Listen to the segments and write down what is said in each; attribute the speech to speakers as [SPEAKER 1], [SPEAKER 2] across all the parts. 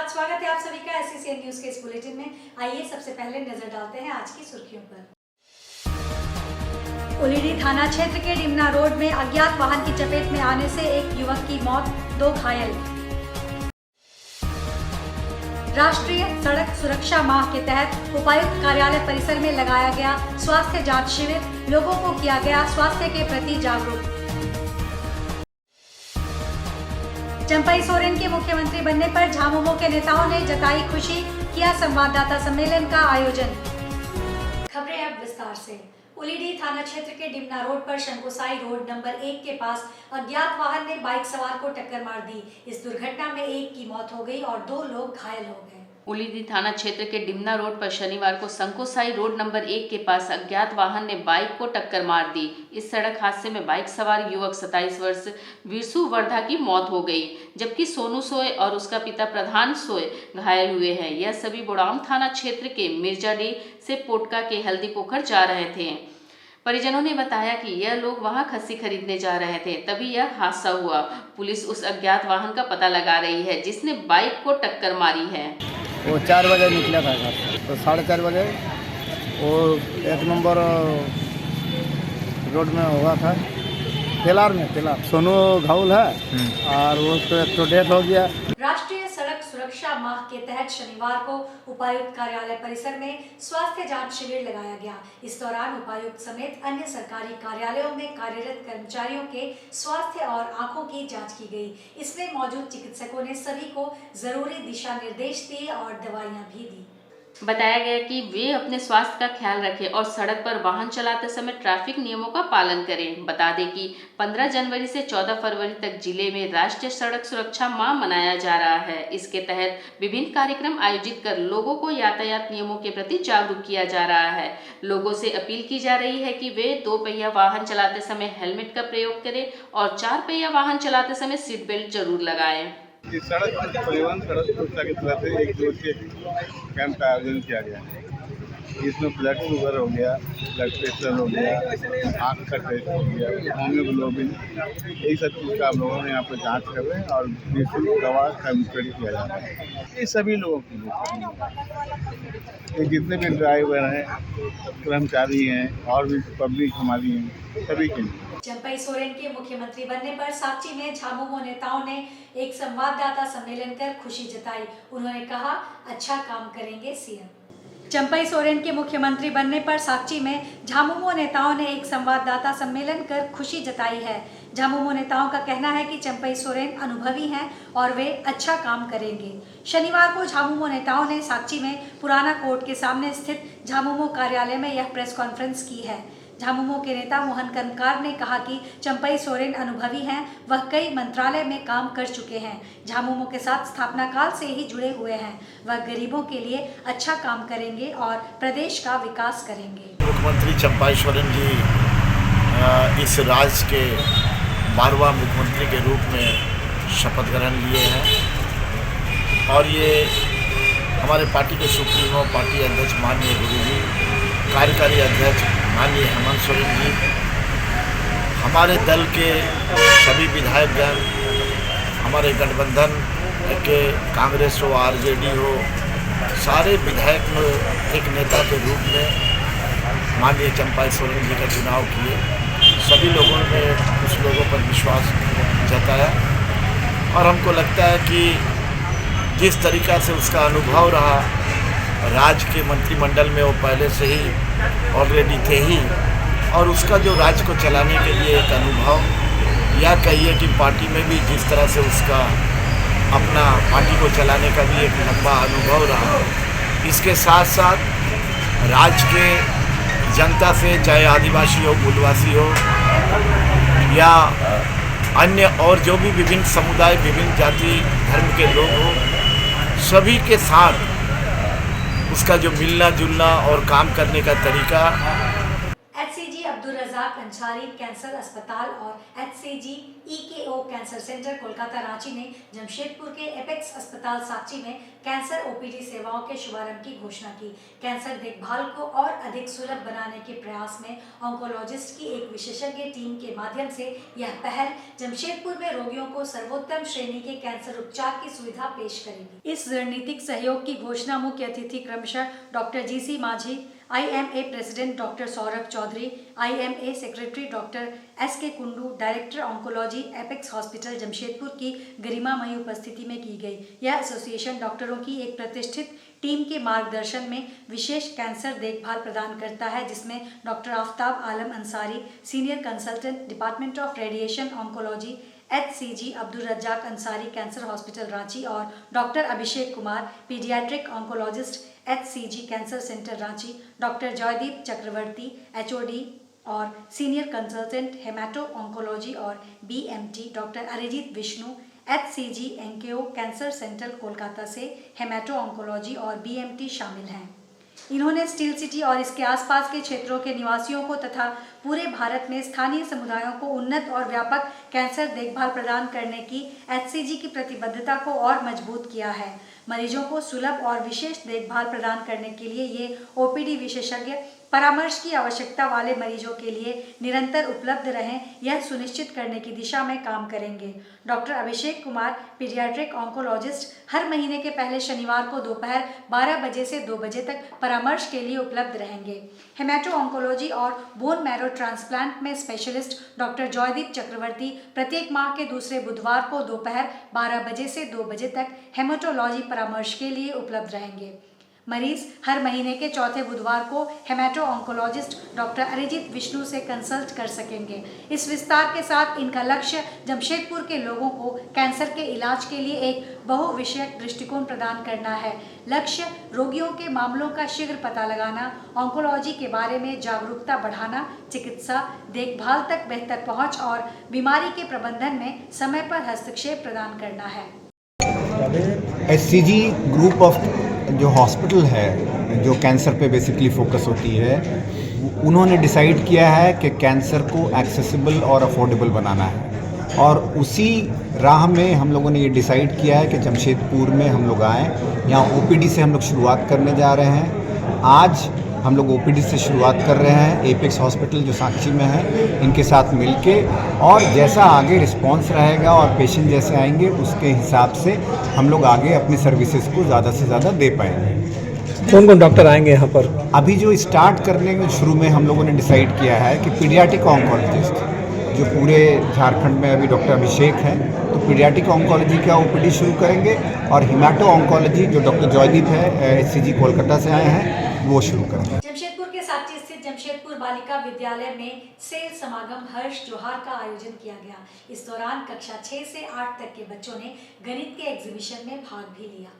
[SPEAKER 1] नमस्कार, स्वागत है आप सभी का SCCN न्यूज के इस बुलेटिन में। आइए सबसे पहले नजर डालते हैं आज की सुर्खियों पर। उलीडी थाना क्षेत्र के डिमना रोड में अज्ञात वाहन की चपेट में आने से एक युवक की मौत, 2 घायल। राष्ट्रीय सड़क सुरक्षा माह के तहत उपायुक्त कार्यालय परिसर में लगाया गया स्वास्थ्य जांच शिविर, लोगों को किया गया स्वास्थ्य के प्रति जागरूक। चंपई सोरेन के मुख्यमंत्री बनने पर झामुमो के नेताओं ने जताई खुशी, किया संवाददाता सम्मेलन का आयोजन। खबरें अब विस्तार से। उलीडी थाना क्षेत्र के डिमना रोड पर शंकुसाई रोड नंबर 1 के पास अज्ञात वाहन ने बाइक सवार को टक्कर मार दी। इस दुर्घटना में एक की मौत हो गई और 2 लोग घायल हो गए।
[SPEAKER 2] उलीडी थाना क्षेत्र के डिमना रोड पर शनिवार को शंकुसाई रोड नंबर 1 के पास अज्ञात वाहन ने बाइक को टक्कर मार दी। इस सड़क हादसे में बाइक सवार युवक 27 वर्ष वीरसु वर्धा की मौत हो गई, जबकि सोनू सोय और उसका पिता प्रधान सोय घायल हुए हैं। यह सभी बोड़ाम थाना क्षेत्र के मिर्जाडी से पोटका के हल्दी पोखर जा रहे थे। परिजनों ने बताया कि यह लोग वहां खस्सी खरीदने जा रहे थे, तभी यह हादसा हुआ। पुलिस उस अज्ञात वाहन का पता लगा रही है जिसने बाइक को टक्कर मारी है।
[SPEAKER 3] वो 4 बजे निकला था घर, तो 4:30 बजे वो 1 नंबर रोड में हुआ था, तेलार में। सोनू घायल है और वो तो डेथ हो गया।
[SPEAKER 1] राष्ट्रीय सड़क सुरक्षा माह के तहत शनिवार को उपायुक्त कार्यालय परिसर में स्वास्थ्य जांच शिविर लगाया गया। इस दौरान उपायुक्त समेत अन्य सरकारी कार्यालयों में कार्यरत कर्मचारियों के स्वास्थ्य और आंखों की जांच की गई। इसमें मौजूद चिकित्सकों ने सभी को जरूरी दिशा निर्देश दिए और दवाइयां भी दी।
[SPEAKER 2] बताया गया कि वे अपने स्वास्थ्य का ख्याल रखें और सड़क पर वाहन चलाते समय ट्रैफिक नियमों का पालन करें। बता दें कि 15 जनवरी से 14 फरवरी तक जिले में राष्ट्रीय सड़क सुरक्षा माह मनाया जा रहा है। इसके तहत विभिन्न कार्यक्रम आयोजित कर लोगों को यातायात नियमों के प्रति जागरूक किया जा रहा है। लोगों से अपील की जा रही है कि वे 2 पहिया वाहन चलाते समय हेलमेट का प्रयोग करें और 4 पहिया वाहन चलाते समय सीट बेल्ट जरूर लगाएं।
[SPEAKER 4] इस सड़क परिवहन सड़क सुरक्षा की तरफ से एक दिवसीय कैंप का आयोजन किया गया है। इसमें ब्लड शुगर हो गया, ब्लड प्रेशर हो गया, आँख का टेस्ट हो गया, होम्योग्लोबिन, यही सब चीज़ का हम लोगों ने यहाँ पर जाँच कर रहे हैं और निःशुल्क दवा का वितरण किया जा रहा है। ये सभी लोगों के लिए, जितने भी ड्राइवर हैं, कर्मचारी हैं और भी पब्लिक हमारी हैं, सभी के लिए।
[SPEAKER 1] चंपई सोरेन के मुख्यमंत्री बनने पर साक्ची में झामुमो नेताओं ने एक संवाददाता सम्मेलन कर खुशी जताई। उन्होंने कहा, अच्छा काम करेंगे सीएम। चंपई सोरेन के मुख्यमंत्री बनने पर साक्ची में झामुमो नेताओं ने एक संवाददाता सम्मेलन कर खुशी जताई है। झामुमो नेताओं का कहना है कि चंपई सोरेन अनुभवी हैं और वे अच्छा काम करेंगे। शनिवार को झामुमो नेताओं ने साक्ची में पुराना कोर्ट के सामने स्थित झामुमो कार्यालय में यह प्रेस कॉन्फ्रेंस की है। झामुमो के नेता मोहन कर्मकार ने कहा कि चंपई सोरेन अनुभवी हैं, वह कई मंत्रालय में काम कर चुके हैं, झामुमो के साथ स्थापना काल से ही जुड़े हुए हैं। वह गरीबों के लिए अच्छा काम करेंगे और प्रदेश का विकास करेंगे।
[SPEAKER 5] मुख्यमंत्री चंपई सोरेन जी इस राज्य के 12वां मुख्यमंत्री के रूप में शपथ ग्रहण लिए हैं और ये हमारे पार्टी के सुप्रीमो, पार्टी अध्यक्ष माननीय गुरुजी, कार्यकारी अध्यक्ष माननीय हेमंत सोरेन जी, हमारे दल के सभी विधायकगण, हमारे गठबंधन के कांग्रेस हो, आरजेडी हो, सारे विधायक एक नेता के रूप में माननीय चंपई सोरेन जी का चुनाव किए। सभी लोगों ने कुछ लोगों पर विश्वास जताया और हमको लगता है कि जिस तरीक़ा से उसका अनुभव रहा, राज्य के मंत्रिमंडल में वो पहले से ही ऑलरेडी थे ही, और उसका जो राज्य को चलाने के लिए एक अनुभव, या कहिए कि पार्टी में भी जिस तरह से उसका अपना पार्टी को चलाने का भी एक लंबा अनुभव रहा। इसके साथ साथ राज्य के जनता से, चाहे आदिवासी हो, मूलवासी हो या अन्य और जो भी विभिन्न समुदाय, विभिन्न जाति धर्म के लोग हो, सभी के साथ उसका जो मिलना जुलना और काम करने का तरीका।
[SPEAKER 1] SCG अब्दुल रज़ाक अंसारी कैंसर अस्पताल और HCG EKO cancer centre Kolkata Ranchi ने जमशेदपुर के एपेक्स अस्पताल साक्ची में कैंसर OPD सेवाओं के शुभारंभ की घोषणा की। कैंसर देखभाल को और अधिक सुलभ बनाने के प्रयास में ऑन्कोलॉजिस्ट की एक विशेषज्ञ टीम के माध्यम से यह पहल जमशेदपुर में रोगियों को सर्वोत्तम श्रेणी के कैंसर उपचार की सुविधा पेश करेगी। इस रणनीतिक सहयोग की घोषणा मुख्य अतिथि क्रमशः doctor GC Majhi, IMA president doctor Saurabh Chaudhary, IMA secretary doctor SK Kundu, director oncology Apex hospital Jamshedpur की गरिमामयी उपस्थिति में की गई। यह एसोसिएशन डॉक्टरों की एक प्रतिष्ठित टीम के मार्गदर्शन में विशेष कैंसर देखभाल प्रदान करता है, जिसमें doctor Aftab Alam Ansari, senior consultant department of radiation oncology HCG Abdul Razzaq Ansari cancer hospital Ranchi और doctor Abhishek Kumar, paediatric oncologist HCG cancer centre Ranchi, doctor Jaydeep Chakraborty HOD और सीनियर कंसल्टेंट हेमाटो ऑन्कोलॉजी और BMT, doctor Arijit Vishnu HCG NKO cancer centre Kolkata से हेमाटो ऑन्कोलॉजी और BMT शामिल हैं। इन्होंने steel city और इसके आसपास के क्षेत्रों के निवासियों को तथा पूरे भारत में स्थानीय समुदायों को उन्नत और व्यापक कैंसर देखभाल प्रदान करने की HCG की प्रतिबद्धता को और मजबूत किया है। मरीजों को सुलभ और विशेष देखभाल प्रदान करने के लिए ये OPD विशेषज्ञ परामर्श की आवश्यकता वाले मरीजों के लिए निरंतर उपलब्ध रहें, यह सुनिश्चित करने की दिशा में काम करेंगे। Doctor Abhishek Kumar, paediatric oncologist, हर महीने के पहले शनिवार को दोपहर 12 बजे से 2 बजे तक परामर्श के लिए उपलब्ध रहेंगे। हेमाटो ऑन्कोलॉजी और बोन मैरो ट्रांसप्लांट में स्पेशलिस्ट डॉक्टर जयदीप चक्रवर्ती प्रत्येक माह के दूसरे बुधवार को दोपहर 12 बजे से 2 बजे तक हेमाटोलॉजी परामर्श के लिए उपलब्ध रहेंगे। मरीज हर महीने के चौथे बुधवार को हेमाटो ऑन्कोलॉजिस्ट डॉक्टर अरिजीत विष्णु से कंसल्ट कर सकेंगे। इस विस्तार के साथ इनका लक्ष्य जमशेदपुर के लोगों को कैंसर के इलाज के लिए एक बहुविषयक दृष्टिकोण प्रदान करना है। लक्ष्य रोगियों के मामलों का शीघ्र पता लगाना, ऑन्कोलॉजी के बारे में जागरूकता बढ़ाना, चिकित्सा देखभाल तक बेहतर पहुंच और बीमारी के प्रबंधन में समय पर हस्तक्षेप प्रदान करना है।
[SPEAKER 6] HCG ग्रुप ऑफ जो हॉस्पिटल है जो कैंसर पे बेसिकली फोकस होती है, उन्होंने डिसाइड किया है कि कैंसर को एक्सेसिबल और अफोर्डेबल बनाना है और उसी राह में हम लोगों ने ये डिसाइड किया है कि जमशेदपुर में हम लोग आएँ। यहाँ OPD से हम लोग शुरुआत करने जा रहे हैं। आज हम लोग OPD से शुरुआत कर रहे हैं एपेक्स हॉस्पिटल जो साक्ची में है, इनके साथ मिलके, और जैसा आगे रिस्पांस रहेगा और पेशेंट जैसे आएंगे उसके हिसाब से हम लोग आगे अपनी सर्विसेज को ज़्यादा से ज़्यादा दे पाएंगे।
[SPEAKER 7] कौन कौन डॉक्टर आएंगे यहाँ पर?
[SPEAKER 6] अभी जो स्टार्ट करने के शुरू में हम लोगों ने डिसाइड किया है कि पीडियाट्रिक ऑन्कोलॉजिस्ट जो पूरे झारखंड में अभी डॉक्टर अभिषेक हैं, तो पीडियाट्रिक ऑन्कोलॉजी का OPD शुरू करेंगे और हिमाटो ऑन्कोलॉजी जो डॉक्टर जयदीप है HCG कोलकाता से आए हैं वो शुरू करेंगे।
[SPEAKER 1] जमशेदपुर के साक्ची स्थित जमशेदपुर बालिका विद्यालय में सेल समागम हर्ष जोहार का आयोजन किया गया। इस दौरान कक्षा 6 से 8 तक के बच्चों ने गणित के एग्जीबिशन में भाग भी लिया।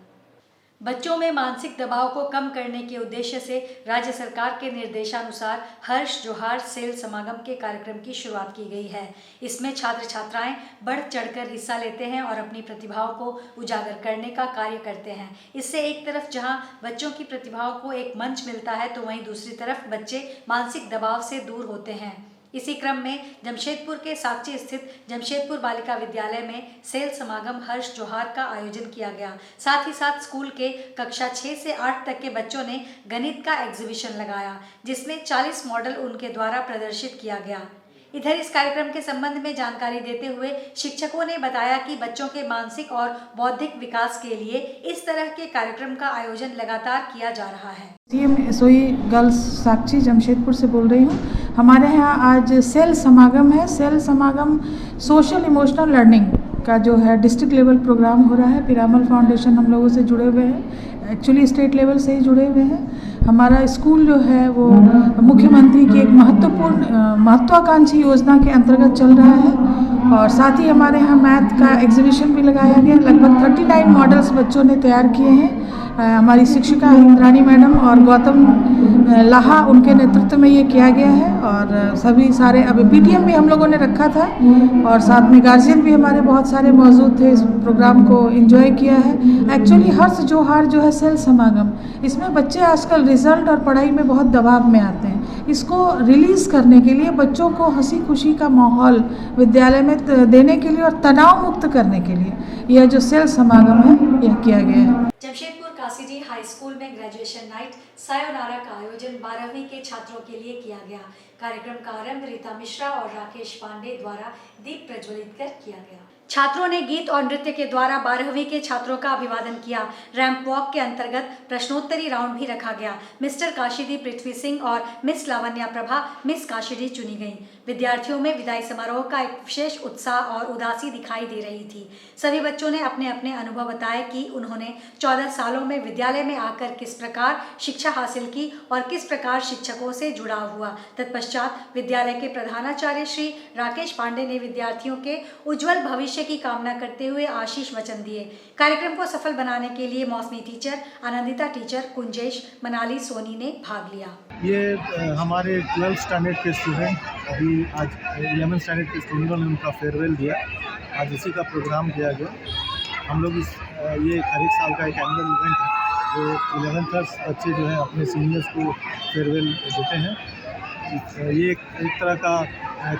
[SPEAKER 1] बच्चों में मानसिक दबाव को कम करने के उद्देश्य से राज्य सरकार के निर्देशानुसार हर्ष जोहार सेल समागम के कार्यक्रम की शुरुआत की गई है। इसमें छात्र छात्राएं बढ़ चढ़कर हिस्सा लेते हैं और अपनी प्रतिभाओं को उजागर करने का कार्य करते हैं। इससे एक तरफ जहां बच्चों की प्रतिभाओं को एक मंच मिलता है, तो वहीं दूसरी तरफ बच्चे मानसिक दबाव से दूर होते हैं। इसी क्रम में जमशेदपुर के साक्ची स्थित जमशेदपुर बालिका विद्यालय में सेल समागम हर्ष जोहार का आयोजन किया गया। साथ ही साथ स्कूल के कक्षा 6 से 8 तक के बच्चों ने गणित का एग्जीबिशन लगाया, जिसमें 40 मॉडल उनके द्वारा प्रदर्शित किया गया। इधर इस कार्यक्रम के संबंध में जानकारी देते हुए शिक्षकों ने बताया कि बच्चों के मानसिक और बौद्धिक विकास के लिए इस तरह के कार्यक्रम का आयोजन लगातार किया जा रहा है।
[SPEAKER 8] SOE गर्ल्स साक्ची जमशेदपुर से बोल रही हूँ। हमारे यहाँ आज सेल समागम है। सेल समागम सोशल इमोशनल लर्निंग का जो है डिस्ट्रिक्ट लेवल प्रोग्राम हो रहा है। पिरामल फाउंडेशन हम लोगों से जुड़े हुए हैं, एक्चुअली स्टेट लेवल से ही जुड़े हुए हैं। हमारा स्कूल जो है वो मुख्यमंत्री की एक महत्वाकांक्षी योजना के अंतर्गत चल रहा है और साथ ही हमारे यहाँ मैथ का एग्जीबिशन भी लगाया गया। लगभग 39 मॉडल्स बच्चों ने तैयार किए हैं। हमारी शिक्षिका इंद्राणी मैडम और गौतम लाहा उनके नेतृत्व में ये किया गया है और सभी सारे अब PTM भी हम लोगों ने रखा था और साथ में गार्जियन भी हमारे बहुत सारे मौजूद थे। इस प्रोग्राम को एंजॉय किया है। एक्चुअली हर्ष जोहार जो है सेल समागम, इसमें बच्चे आजकल रिजल्ट और पढ़ाई में बहुत दबाव में आते हैं, इसको रिलीज़ करने के लिए, बच्चों को हंसी खुशी का माहौल विद्यालय में देने के लिए और तनाव मुक्त करने के लिए यह जो सेल समागम है यह किया गया है।
[SPEAKER 1] जमशेदपुर काशीडी हाई स्कूल में ग्रेजुएशन नाइट सायोनारा का आयोजन 12वीं के छात्रों के लिए किया गया। कार्यक्रम का आरंभ रीता मिश्रा और राकेश पांडे द्वारा दीप प्रज्वलित कर किया गया। छात्रों ने गीत और नृत्य के द्वारा 12वीं के छात्रों का अभिवादन किया। रैंप वॉक के अंतर्गत प्रश्नोत्तरी राउंड भी रखा गया। मिस्टर काशीडी पृथ्वी सिंह और मिस लावण्या प्रभा मिस काशीडी चुनी गईं। विद्यार्थियों में विदाई समारोह का एक विशेष उत्साह और उदासी दिखाई दे रही थी। सभी बच्चों ने अपने अपने अनुभव बताए कि उन्होंने 14 सालों में विद्यालय में आकर किस प्रकार शिक्षा हासिल की और किस प्रकार शिक्षकों से जुड़ाव हुआ। तत्पश्चात विद्यालय के प्रधानाचार्य श्री राकेश पांडे ने विद्यार्थियों के उज्जवल भविष्य की कामना करते हुए आशीष वचन दिए। कार्यक्रम को सफल बनाने के लिए मौसमी टीचर, आनंदिता टीचर, कुंजेश, मनाली सोनी ने भाग लिया।
[SPEAKER 7] ये हमारे 12th स्टैंडर्ड के स्टूडेंट अभी आज 11th स्टैंडर्ड के स्टूडेंटों ने उनका फेयरवेल दिया। आज इसी का प्रोग्राम किया गया। हम लोग ये हर एक साल का एक एनुअल इवेंट है जो 11th बच्चे जो है अपने सीनियर्स को फेयरवेल देते हैं। ये एक तरह का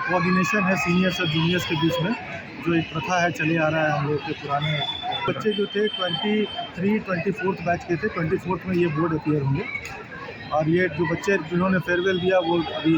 [SPEAKER 7] कोऑर्डिनेशन है सीनियर्स और जूनियर्स के बीच में, जो एक प्रथा है चले आ रहा है हम लोग के पुराने। बच्चे जो थे 24th बैच के थे, 24th में ये बोर्ड अपीयर होंगे और ये जो बच्चे जिन्होंने फेयरवेल दिया वो अभी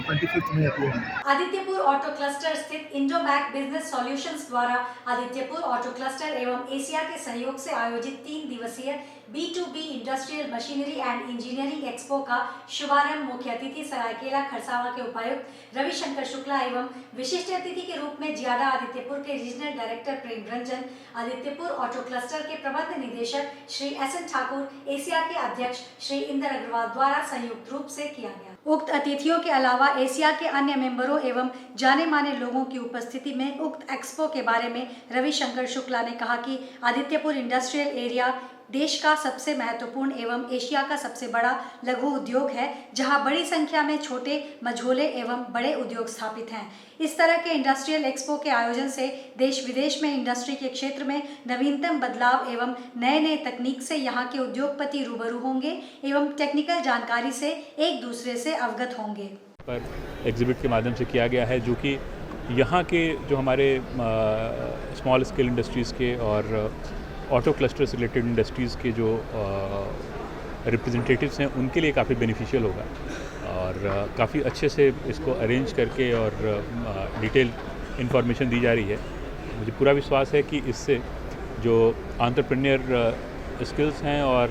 [SPEAKER 7] 25th में अपीयर होंगे।
[SPEAKER 1] आदित्यपुर ऑटो क्लस्टर स्थित इंडोमैक बिजनेस सॉल्यूशंस द्वारा आदित्यपुर ऑटो क्लस्टर एवं एशिया के सहयोग से आयोजित 3 दिवसीय B2B industrial machinery and engineering expo का शुभारंभ मुख्य अतिथि सरायकेला खरसावां के उपायुक्त रविशंकर शुक्ला एवं विशिष्ट अतिथि के रूप में जियाडा आदित्यपुर के रीजनल डायरेक्टर प्रेम रंजन, आदित्यपुर ऑटो क्लस्टर के प्रबंध निदेशक श्री SN ठाकुर, एशिया के अध्यक्ष श्री इंद्र अग्रवाल द्वारा संयुक्त रूप से किया गया। उक्त अतिथियों के अलावा एशिया के अन्य मेंबरों एवं जाने माने लोगों की उपस्थिति में उक्त एक्सपो के बारे में रविशंकर शुक्ला ने कहा कि आदित्यपुर इंडस्ट्रियल एरिया देश का सबसे महत्वपूर्ण एवं एशिया का सबसे बड़ा लघु उद्योग है, जहां बड़ी संख्या में छोटे, मझोले एवं बड़े उद्योग स्थापित हैं। इस तरह के इंडस्ट्रियल एक्सपो के आयोजन से देश विदेश में इंडस्ट्री के क्षेत्र में नवीनतम बदलाव एवं नए नए तकनीक से यहाँ के उद्योगपति रूबरू होंगे एवं टेक्निकल जानकारी से एक दूसरे से अवगत होंगे।
[SPEAKER 9] पर एग्जिबिट के माध्यम से किया गया है, जो कि यहाँ के जो हमारे स्मॉल स्केल इंडस्ट्रीज़ के और ऑटो क्लस्टर से रिलेटेड इंडस्ट्रीज़ के जो रिप्रेजेंटेटिव्स हैं उनके लिए काफ़ी बेनिफिशियल होगा और काफ़ी अच्छे से इसको अरेंज करके और डिटेल इन्फॉर्मेशन दी जा रही है। मुझे पूरा विश्वास है कि इससे जो एंटरप्रेन्योर स्किल्स हैं और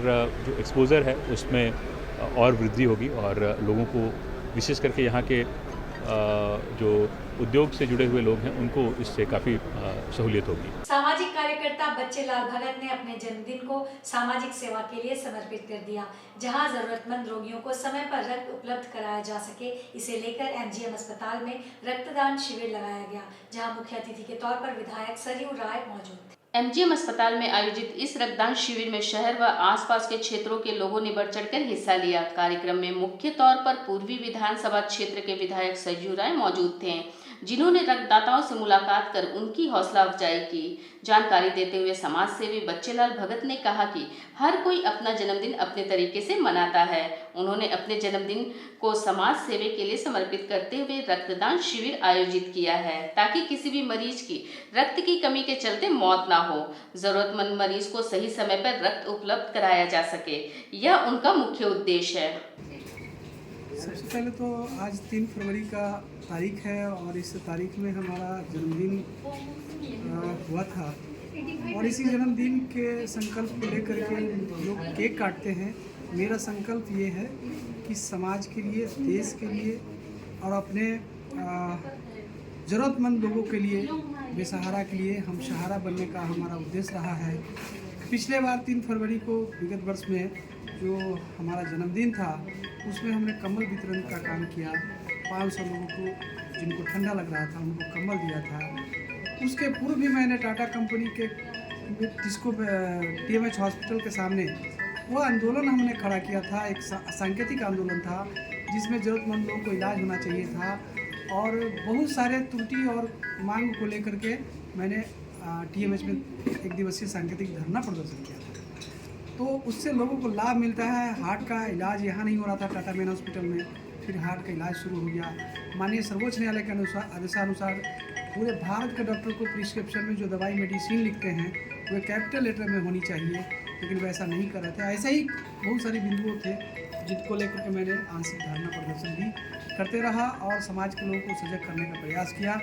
[SPEAKER 9] जो एक्सपोजर है उसमें और वृद्धि होगी और लोगों को विशेष करके यहाँ के जो उद्योग से जुड़े हुए लोग हैं उनको इससे काफ़ी सहूलियत होगी।
[SPEAKER 1] सामाजिक कार्यकर्ता बच्चेलाल भगत ने अपने जन्मदिन को सामाजिक सेवा के लिए समर्पित कर दिया। जहां जरूरतमंद रोगियों को समय पर रक्त उपलब्ध कराया जा सके, इसे लेकर MGM अस्पताल में रक्तदान शिविर लगाया गया, जहां मुख्य अतिथि के तौर पर विधायक सरयू राय मौजूद थे।
[SPEAKER 2] MGM अस्पताल में आयोजित इस रक्तदान शिविर में शहर व आसपास के क्षेत्रों के लोगों ने बढ़ चढ़कर हिस्सा लिया। कार्यक्रम में मुख्य तौर पर पूर्वी विधानसभा क्षेत्र के विधायक सरयू राय मौजूद थे, जिन्होंने रक्तदाताओं से मुलाकात कर उनकी हौसला अफजाई की। जानकारी देते हुए समाज सेवी बच्चेलाल भगत ने कहा कि हर कोई अपना जन्मदिन अपने तरीके से मनाता है। उन्होंने अपने जन्मदिन को समाज सेवा के लिए समर्पित करते हुए रक्तदान शिविर आयोजित किया है, ताकि किसी भी मरीज की रक्त की कमी के चलते मौत ना हो। जरूरतमंद मरीज को सही समय पर रक्त उपलब्ध कराया जा सके, यह उनका मुख्य उद्देश्य है।
[SPEAKER 10] सबसे पहले तो आज 3 फरवरी का तारीख है और इस तारीख में हमारा जन्मदिन हुआ था और इसी जन्मदिन के संकल्प को लेकर के लोग केक काटते हैं। मेरा संकल्प ये है कि समाज के लिए, देश के लिए और अपने ज़रूरतमंद लोगों के लिए, बेसहारा के लिए हम सहारा बनने का हमारा उद्देश्य रहा है। पिछले बार 3 फरवरी को विगत वर्ष में जो हमारा जन्मदिन था उसमें हमने कम्बल वितरण का काम किया। 500 लोगों को जिनको ठंडा लग रहा था उनको कम्बल दिया था। उसके पूर्व भी मैंने टाटा कंपनी के जिसको TMH हॉस्पिटल के सामने वो आंदोलन हमने खड़ा किया था। एक सांकेतिक आंदोलन था जिसमें ज़रूरतमंद लोगों को इलाज होना चाहिए था और बहुत सारे त्रुटि और मांग को लेकर के मैंने TMH में एक दिवसीय सांकेतिक धरना प्रदर्शन किया था। तो उससे लोगों को लाभ मिलता है। हार्ट का इलाज यहाँ नहीं हो रहा था टाटा मेन हॉस्पिटल में, फिर हार्ट का इलाज शुरू हो गया। माननीय सर्वोच्च न्यायालय के आदेशानुसार पूरे भारत के डॉक्टर को प्रिस्क्रिप्शन में जो दवाई मेडिसिन लिखते हैं वे कैपिटल लेटर में होनी चाहिए, लेकिन वैसा नहीं कर रहे थे। ऐसे ही बहुत सारे बिंदुओं थे जिनको लेकर के मैंने आंशिक धरना प्रदर्शन भी करते रहा और समाज के लोगों को सजग करने का प्रयास किया।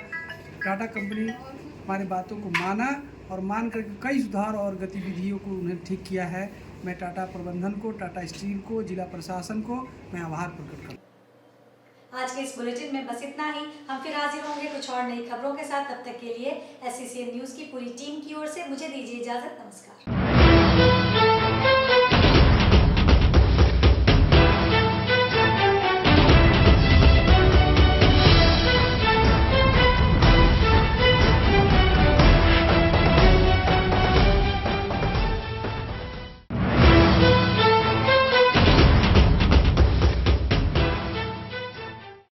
[SPEAKER 10] टाटा कंपनी हमारी बातों को माना और मान करके कई सुधार और गतिविधियों को उन्हें ठीक किया है। मैं टाटा प्रबंधन को, टाटा स्टील को, जिला प्रशासन को मैं आभार प्रकट करता हूँ।
[SPEAKER 1] आज के इस बुलेटिन में बस इतना ही। हम फिर हाजिर होंगे कुछ और नई खबरों के साथ। तब तक के लिए SCCN न्यूज़ की पूरी टीम की ओर से मुझे दीजिए इजाजत। नमस्कार।